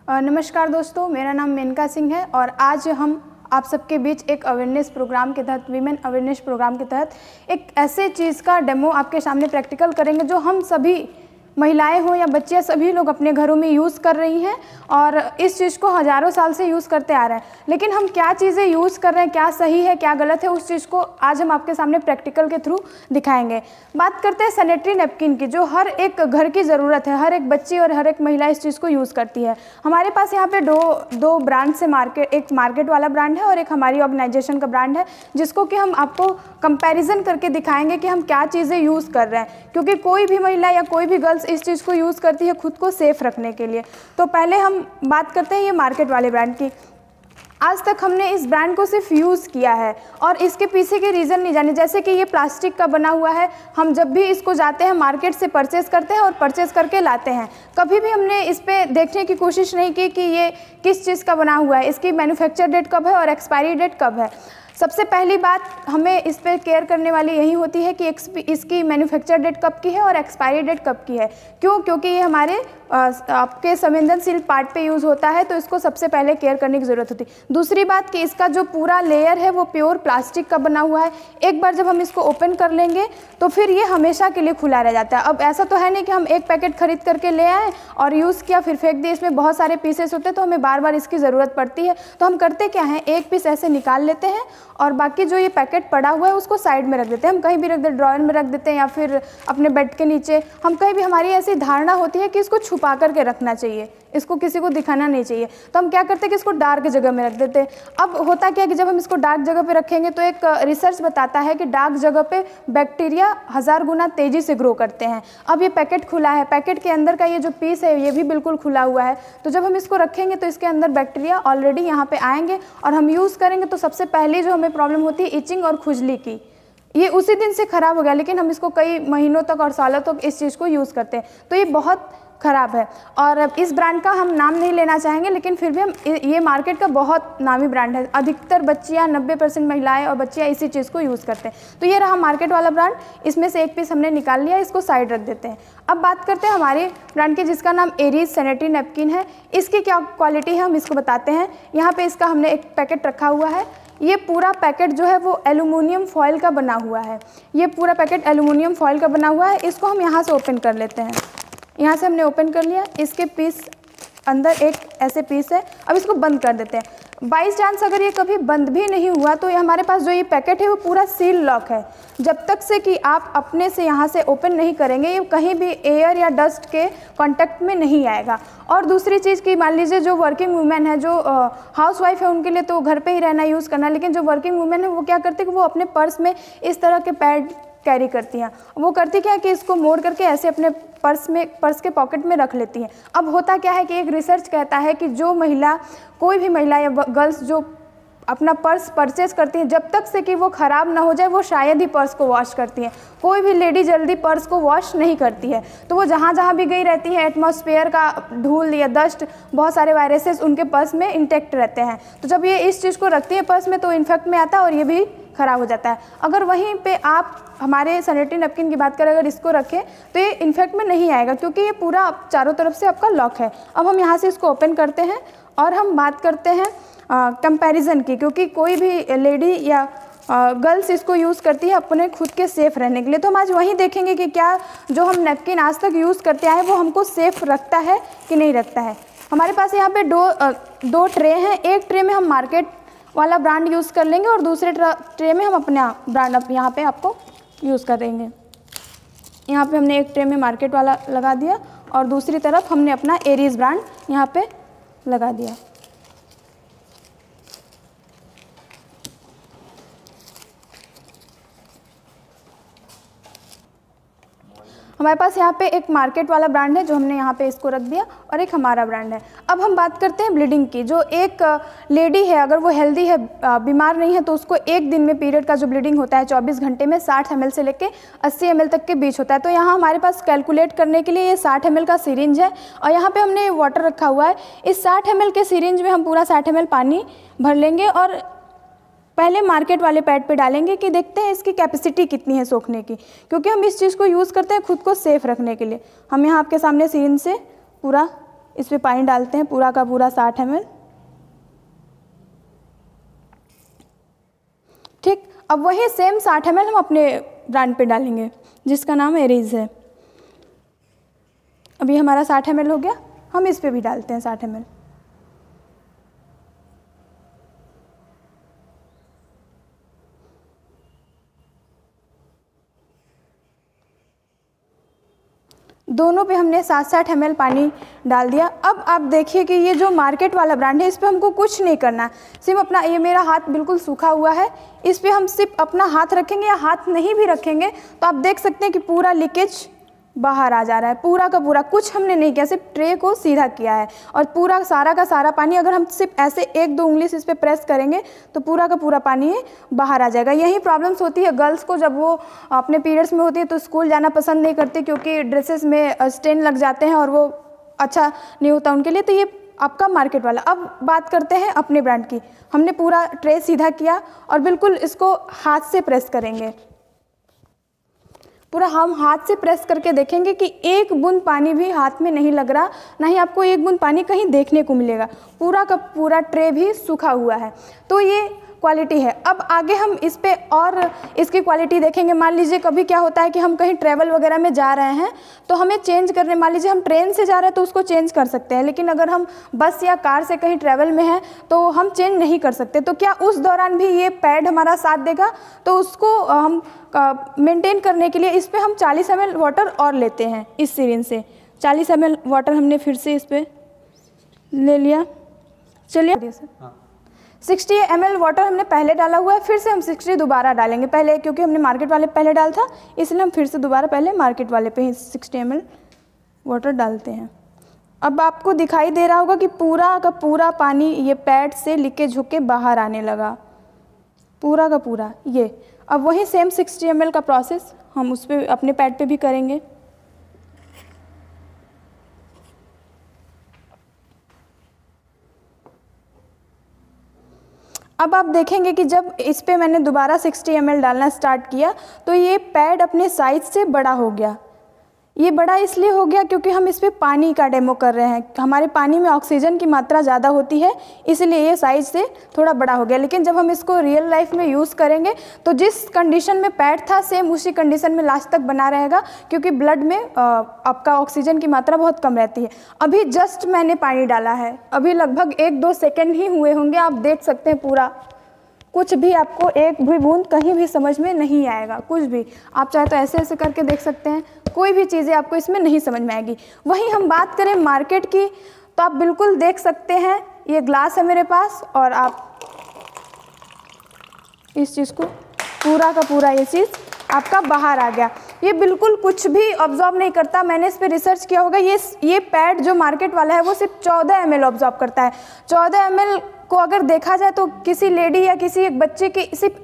नमस्कार दोस्तों, मेरा नाम मेनका सिंह है और आज हम आप सबके बीच एक अवेयरनेस प्रोग्राम के तहत, वीमेन अवेयरनेस प्रोग्राम के तहत एक ऐसे चीज़ का डेमो आपके सामने प्रैक्टिकल करेंगे जो हम सभी महिलाएं हो या बच्चियां सभी लोग अपने घरों में यूज़ कर रही हैं और इस चीज़ को हज़ारों साल से यूज़ करते आ रहे हैं। लेकिन हम क्या चीज़ें यूज़ कर रहे हैं, क्या सही है क्या गलत है, उस चीज़ को आज हम आपके सामने प्रैक्टिकल के थ्रू दिखाएंगे। बात करते हैं सैनिटरी नैपकिन की, जो हर एक घर की ज़रूरत है, हर एक बच्ची और हर एक महिला इस चीज़ को यूज़ करती है। हमारे पास यहाँ पे दो ब्रांड से एक मार्केट वाला ब्रांड है और एक हमारी ऑर्गेनाइजेशन का ब्रांड है, जिसको कि हम आपको कंपैरिजन करके दिखाएंगे कि हम क्या चीज़ें यूज़ कर रहे हैं, क्योंकि कोई भी महिला या कोई भी गर्ल्स इस चीज़ को यूज़ करती है खुद को सेफ रखने के लिए। तो पहले हम बात करते हैं ये मार्केट वाले ब्रांड की। आज तक हमने इस ब्रांड को सिर्फ यूज़ किया है और इसके पीछे के रीज़न नहीं जाने। जैसे कि ये प्लास्टिक का बना हुआ है, हम जब भी इसको जाते हैं मार्केट से परचेज़ करते हैं और परचेज़ करके लाते हैं, कभी भी हमने इस पर देखने की कोशिश नहीं की कि ये किस चीज़ का बना हुआ है, इसकी मैन्युफैक्चर डेट कब है और एक्सपायरी डेट कब है। सबसे पहली बात हमें इस पर केयर करने वाली यही होती है कि इसकी मैन्युफैक्चर डेट कब की है और एक्सपायरी डेट कब की है। क्यों? क्योंकि ये हमारे आपके संवेदनशील पार्ट पे यूज़ होता है, तो इसको सबसे पहले केयर करने की ज़रूरत होती है। दूसरी बात कि इसका जो पूरा लेयर है वो प्योर प्लास्टिक का बना हुआ है। एक बार जब हम इसको ओपन कर लेंगे तो फिर ये हमेशा के लिए खुला रह जाता है। अब ऐसा तो है नहीं कि हम एक पैकेट खरीद करके ले आए और यूज़ किया फिर फेंक दिए। इसमें बहुत सारे पीसेस होते हैं तो हमें बार बार इसकी ज़रूरत पड़ती है। तो हम करते क्या हैं, एक पीस ऐसे निकाल लेते हैं और बाकी जो ये पैकेट पड़ा हुआ है उसको साइड में रख देते हैं। हम कहीं भी रख देते, ड्रॉयर में रख देते हैं या फिर अपने बेड के नीचे। हम कहीं भी, हमारी ऐसी धारणा होती है कि इसको छुपा करके रखना चाहिए, इसको किसी को दिखाना नहीं चाहिए, तो हम क्या करते हैं कि इसको डार्क जगह में रख देते हैं। अब होता क्या है कि जब हम इसको डार्क जगह पे रखेंगे तो एक रिसर्च बताता है कि डार्क जगह पे बैक्टीरिया 1000 गुना तेज़ी से ग्रो करते हैं। अब ये पैकेट खुला है, पैकेट के अंदर का ये जो पीस है ये भी बिल्कुल खुला हुआ है, तो जब हम इसको रखेंगे तो इसके अंदर बैक्टीरिया ऑलरेडी यहाँ पे आएंगे और हम यूज़ करेंगे तो सबसे पहले जो हमें प्रॉब्लम होती है इचिंग और खुजली की, ये उसी दिन से ख़राब हो गया, लेकिन हम इसको कई महीनों तक और सालों तक इस चीज़ को यूज़ करते हैं, तो ये बहुत ख़राब है। और इस ब्रांड का हम नाम नहीं लेना चाहेंगे, लेकिन फिर भी हम, ये मार्केट का बहुत नामी ब्रांड है। अधिकतर बच्चियाँ, 90% महिलाएं और बच्चियाँ इसी चीज़ को यूज़ करते हैं। तो ये रहा मार्केट वाला ब्रांड, इसमें से एक पीस हमने निकाल लिया, इसको साइड रख देते हैं। अब बात करते हैं हमारे ब्रांड की, जिसका नाम एरीज सैनिटरी नैपकिन है। इसकी क्या क्वालिटी है हम इसको बताते हैं। यहाँ पर इसका हमने एक पैकेट रखा हुआ है। ये पूरा पैकेट जो है वो एल्युमिनियम फॉयल का बना हुआ है। ये पूरा पैकेट एल्युमिनियम फॉयल का बना हुआ है। इसको हम यहाँ से ओपन कर लेते हैं। यहाँ से हमने ओपन कर लिया, इसके पीस अंदर एक ऐसे पीस है। अब इसको बंद कर देते हैं। बाई चांस अगर ये कभी बंद भी नहीं हुआ तो ये हमारे पास जो ये पैकेट है वो पूरा सील लॉक है। जब तक से कि आप अपने से यहाँ से ओपन नहीं करेंगे ये कहीं भी एयर या डस्ट के कांटेक्ट में नहीं आएगा। और दूसरी चीज़ कि मान लीजिए जो वर्किंग वुमेन है, जो हाउस वाइफ है, उनके लिए तो घर पे ही रहना यूज़ करना, लेकिन जो वर्किंग वुमेन है वो क्या करते हैं कि वो अपने पर्स में इस तरह के पैड कैरी करती हैं। वो करती क्या है कि इसको मोड़ करके ऐसे अपने पर्स के पॉकेट में रख लेती हैं। अब होता क्या है कि एक रिसर्च कहता है कि जो महिला, कोई भी महिला या गर्ल्स जो अपना पर्स परचेज करती हैं, जब तक से कि वो ख़राब ना हो जाए वो शायद ही पर्स को वॉश करती हैं। कोई भी लेडी जल्दी पर्स को वॉश नहीं करती है, तो वो जहाँ जहाँ भी गई रहती है, एटमॉस्फेयर का धूल या डस्ट, बहुत सारे वायरसेस उनके पर्स में इंटैक्ट रहते हैं। तो जब ये इस चीज़ को रखती है पर्स में तो इन्फेक्ट में आता है और ये भी ख़राब हो जाता है। अगर वहीं पे आप हमारे सैनिटरी नैपकिन की बात करें, अगर इसको रखें तो ये इन्फेक्ट में नहीं आएगा, क्योंकि ये पूरा चारों तरफ से आपका लॉक है। अब हम यहाँ से इसको ओपन करते हैं और हम बात करते हैं कंपैरिजन की, क्योंकि कोई भी लेडी या गर्ल्स इसको यूज़ करती है अपने खुद के सेफ़ रहने के लिए। तो हम आज वहीं देखेंगे कि क्या जो हम नैपकिन आज तक यूज़ करते आए वो हमको सेफ़ रखता है कि नहीं रखता है। हमारे पास यहाँ पे दो ट्रे हैं। एक ट्रे में हम मार्केट वाला ब्रांड यूज़ कर लेंगे और दूसरे ट्रे में हम अपना ब्रांड यहाँ पे आपको यूज़ करेंगे। यहाँ पे हमने एक ट्रे में मार्केट वाला लगा दिया और दूसरी तरफ हमने अपना एरीज ब्रांड यहाँ पे लगा दिया। हमारे पास यहाँ पे एक मार्केट वाला ब्रांड है जो हमने यहाँ पे इसको रख दिया और एक हमारा ब्रांड है। अब हम बात करते हैं ब्लीडिंग की। जो एक लेडी है, अगर वो हेल्दी है, बीमार नहीं है, तो उसको एक दिन में पीरियड का जो ब्लीडिंग होता है 24 घंटे में 60 ml से लेके 80 ml तक के बीच होता है। तो यहाँ हमारे पास कैलकुलेट करने के लिए ये 60 ml का सिरिंज है और यहाँ पर हमने वाटर रखा हुआ है। इस 60 ml के सिरिंज में हम पूरा 60 ml पानी भर लेंगे और पहले मार्केट वाले पैड पे डालेंगे कि देखते हैं इसकी कैपेसिटी कितनी है सोखने की, क्योंकि हम इस चीज़ को यूज़ करते हैं खुद को सेफ़ रखने के लिए। हम यहाँ आपके सामने सिरिंज से पूरा इस पर पानी डालते हैं पूरा का पूरा 60 ml। ठीक, अब वही सेम 60 ml हम अपने ब्रांड पे डालेंगे जिसका नाम एरीज है। अभी हमारा 60 ml हो गया, हम इस पे भी डालते हैं 60 ml। दोनों पे हमने 60-60 ml पानी डाल दिया। अब आप देखिए कि ये जो मार्केट वाला ब्रांड है इस पे हमको कुछ नहीं करना, सिर्फ अपना, ये मेरा हाथ बिल्कुल सूखा हुआ है, इस पे हम सिर्फ अपना हाथ रखेंगे या हाथ नहीं भी रखेंगे तो आप देख सकते हैं कि पूरा लीकेज बाहर आ जा रहा है, पूरा का पूरा। कुछ हमने नहीं किया, सिर्फ ट्रे को सीधा किया है और पूरा सारा का सारा पानी, अगर हम सिर्फ ऐसे 1-2 उंगली से इस पर प्रेस करेंगे तो पूरा का पूरा पानी बाहर आ जाएगा। यही प्रॉब्लम्स होती है गर्ल्स को जब वो अपने पीरियड्स में होती है तो स्कूल जाना पसंद नहीं करती क्योंकि ड्रेसेस में स्टेन लग जाते हैं और वो अच्छा नहीं होता उनके लिए। तो ये आपका मार्केट वाला। अब बात करते हैं अपने ब्रांड की। हमने पूरा ट्रे सीधा किया और बिल्कुल इसको हाथ से प्रेस करेंगे, पूरा हम हाथ से प्रेस करके देखेंगे कि एक बूंद पानी भी हाथ में नहीं लग रहा, ना ही आपको एक बूंद पानी कहीं देखने को मिलेगा। पूरा का पूरा ट्रे भी सूखा हुआ है। तो ये क्वालिटी है। अब आगे हम इस पे और इसकी क्वालिटी देखेंगे। मान लीजिए कभी क्या होता है कि हम कहीं ट्रैवल वगैरह में जा रहे हैं तो हमें चेंज करने, मान लीजिए हम ट्रेन से जा रहे हैं तो उसको चेंज कर सकते हैं, लेकिन अगर हम बस या कार से कहीं ट्रैवल में हैं तो हम चेंज नहीं कर सकते। तो क्या उस दौरान भी ये पैड हमारा साथ देगा? तो उसको हम मेंटेन करने के लिए इस पर हम 40 ml वाटर और लेते हैं। इस सिरिंज से 40 ml वाटर हमने फिर से इस पर ले लिया। चलिए 60 ml वाटर हमने पहले डाला हुआ है, फिर से हम 60 दोबारा डालेंगे। पहले क्योंकि हमने मार्केट वाले पहले डाला था इसलिए हम फिर से दोबारा पहले मार्केट वाले पे ही 60 ml वाटर डालते हैं। अब आपको दिखाई दे रहा होगा कि पूरा का पूरा पानी ये पैड से लीकेज होके बाहर आने लगा, पूरा का पूरा ये। अब वही सेम 60 ml का प्रोसेस हम उस पर अपने पैड पे भी करेंगे। अब आप देखेंगे कि जब इस पे मैंने दोबारा 60 ml डालना स्टार्ट किया तो ये पैड अपने साइज से बड़ा हो गया। ये बड़ा इसलिए हो गया क्योंकि हम इस पे पानी का डेमो कर रहे हैं। हमारे पानी में ऑक्सीजन की मात्रा ज़्यादा होती है इसलिए ये साइज़ से थोड़ा बड़ा हो गया। लेकिन जब हम इसको रियल लाइफ में यूज़ करेंगे तो जिस कंडीशन में पैड था सेम उसी कंडीशन में लास्ट तक बना रहेगा, क्योंकि ब्लड में आपका ऑक्सीजन की मात्रा बहुत कम रहती है। अभी जस्ट मैंने पानी डाला है, अभी लगभग 1-2 सेकेंड ही हुए होंगे। आप देख सकते हैं पूरा कुछ भी, आपको एक भी बूंद कहीं भी समझ में नहीं आएगा, कुछ भी। आप चाहे तो ऐसे ऐसे करके देख सकते हैं, कोई भी चीज़ें आपको इसमें नहीं समझ में आएगी। वहीं हम बात करें मार्केट की तो आप बिल्कुल देख सकते हैं, ये ग्लास है मेरे पास और आप इस चीज़ को पूरा का पूरा ये चीज़ आपका बाहर आ गया। ये बिल्कुल कुछ भी ऑब्जॉर्व नहीं करता। मैंने इस पर रिसर्च किया होगा। ये पैड जो मार्केट वाला है वो सिर्फ 14 ml ऑब्जॉर्व करता है। 14 ml को अगर देखा जाए तो किसी लेडी या किसी एक बच्चे की सिर्फ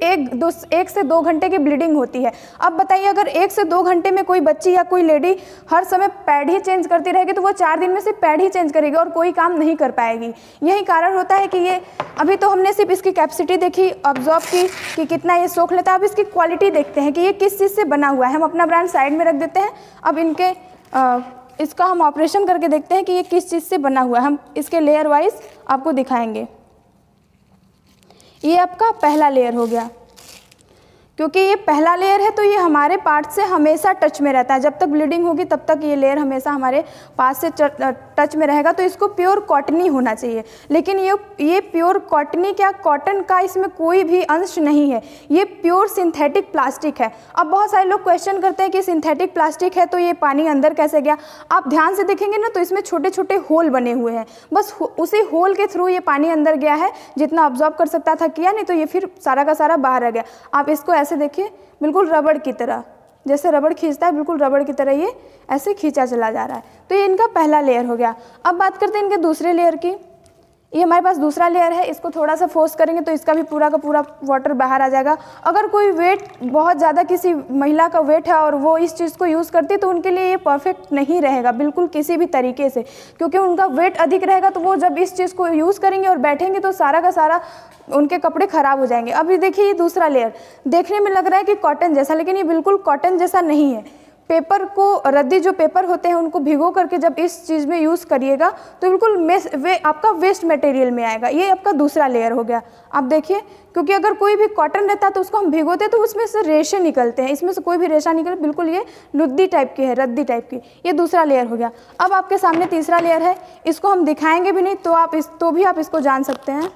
1 से 2 घंटे की ब्लीडिंग होती है। अब बताइए अगर 1 से 2 घंटे में कोई बच्ची या कोई लेडी हर समय पैड ही चेंज करती रहेगी तो वो 4 दिन में सिर्फ पैड ही चेंज करेगी और कोई काम नहीं कर पाएगी। यही कारण होता है कि ये, अभी तो हमने सिर्फ इसकी कैपेसिटी देखी ऑब्जॉर्व की कि कितना ये सोख लेता है। अब इसकी क्वालिटी देखते हैं कि ये किस चीज़ से बना हुआ है। हम अपना ब्रांड साइड में रख देते हैं। अब इसका हम ऑपरेशन करके देखते हैं कि ये किस चीज़ से बना हुआ है। हम इसके लेयर वाइज आपको दिखाएंगे। ये आपका पहला लेयर हो गया। क्योंकि ये पहला लेयर है तो ये हमारे पार्ट से हमेशा टच में रहता है। जब तक ब्लीडिंग होगी तब तक ये लेयर हमेशा हमारे पास से टच में रहेगा। तो इसको प्योर कॉटनी होना चाहिए, लेकिन ये प्योर कॉटनी क्या, कॉटन का इसमें कोई भी अंश नहीं है। ये प्योर सिंथेटिक प्लास्टिक है। अब बहुत सारे लोग क्वेश्चन करते हैं कि सिंथेटिक प्लास्टिक है तो ये पानी अंदर कैसे गया। आप ध्यान से देखेंगे ना तो इसमें छोटे छोटे होल बने हुए हैं, बस उसी होल के थ्रू ये पानी अंदर गया है। जितना ऑब्जॉर्व कर सकता था किया, नहीं तो ये फिर सारा का सारा बाहर आ गया। आप इसको ऐसे देखिए, बिल्कुल रबड़ की तरह, जैसे रबड़ खींचता है बिल्कुल रबड़ की तरह ये ऐसे खींचा चला जा रहा है। तो ये इनका पहला लेयर हो गया। अब बात करते हैं इनके दूसरे लेयर की। ये हमारे पास दूसरा लेयर है, इसको थोड़ा सा फोर्स करेंगे तो इसका भी पूरा का पूरा वाटर बाहर आ जाएगा। अगर कोई वेट बहुत ज़्यादा, किसी महिला का वेट है और वो इस चीज़ को यूज़ करती है तो उनके लिए ये परफेक्ट नहीं रहेगा बिल्कुल किसी भी तरीके से, क्योंकि उनका वेट अधिक रहेगा। तो वो जब इस चीज़ को यूज़ करेंगे और बैठेंगे तो सारा का सारा उनके कपड़े ख़राब हो जाएंगे। अब ये देखिए, ये दूसरा लेयर देखने में लग रहा है कि कॉटन जैसा, लेकिन ये बिल्कुल कॉटन जैसा नहीं है। पेपर को, रद्दी जो पेपर होते हैं उनको भिगो करके जब इस चीज़ में यूज़ करिएगा तो बिल्कुल आपका वेस्ट मटेरियल में आएगा। ये आपका दूसरा लेयर हो गया। आप देखिए, क्योंकि अगर कोई भी कॉटन रहता है तो उसको हम भिगोते तो उसमें से रेशे निकलते हैं, इसमें से कोई भी रेशा निकले, बिल्कुल ये लुद्दी टाइप की है, रद्दी टाइप की। ये दूसरा लेयर हो गया। अब आपके सामने तीसरा लेयर है, इसको हम दिखाएंगे भी नहीं तो भी आप इसको जान सकते हैं।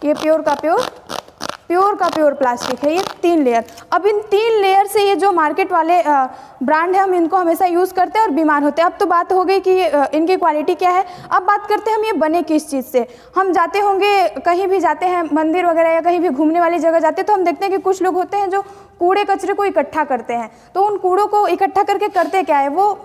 ये प्योर का प्योर प्लास्टिक है। ये 3 लेयर। अब इन 3 लेयर से ये जो मार्केट वाले ब्रांड है हम इनको हमेशा यूज़ करते हैं और बीमार होते हैं। अब तो बात हो गई कि इनकी क्वालिटी क्या है। अब बात करते हैं हम ये बने किस चीज़ से। हम जाते होंगे, कहीं भी जाते हैं मंदिर वगैरह या कहीं भी घूमने वाली जगह जाते हैं तो हम देखते हैं कि कुछ लोग होते हैं जो कूड़े कचरे को इकट्ठा करते हैं। तो उन कूड़ों को इकट्ठा करके करते क्या है, वो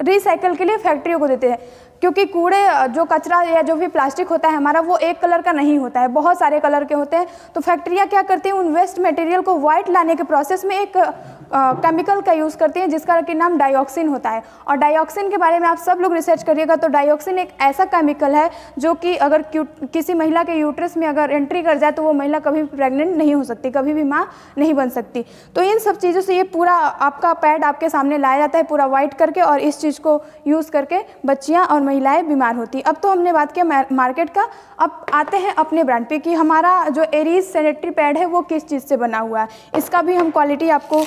रिसाइकल के लिए फैक्ट्रियों को देते हैं, क्योंकि कूड़े जो कचरा या जो भी प्लास्टिक होता है हमारा वो एक कलर का नहीं होता है, बहुत सारे कलर के होते हैं। तो फैक्ट्रियाँ क्या करती हैं, उन वेस्ट मटेरियल को वाइट लाने के प्रोसेस में एक केमिकल का यूज़ करती हैं जिसका कि नाम डाइऑक्सिन होता है। और डाइऑक्सिन के बारे में आप सब लोग रिसर्च करिएगा तो डाइऑक्सिन एक ऐसा केमिकल है जो कि अगर किसी महिला के यूट्रस में अगर एंट्री कर जाए तो वो महिला कभी प्रेग्नेंट नहीं हो सकती, कभी भी माँ नहीं बन सकती। तो इन सब चीज़ों से ये पूरा आपका पैड आपके सामने लाया जाता है पूरा वाइट करके, और इस चीज़ को यूज़ करके बच्चियाँ और महिलाएं बीमार होती। अब तो हमने बात किया मार्केट का, अब आते हैं अपने ब्रांड पे कि हमारा जो एरीज सैनिटरी पैड है वो किस चीज़ से बना हुआ है। इसका भी हम क्वालिटी आपको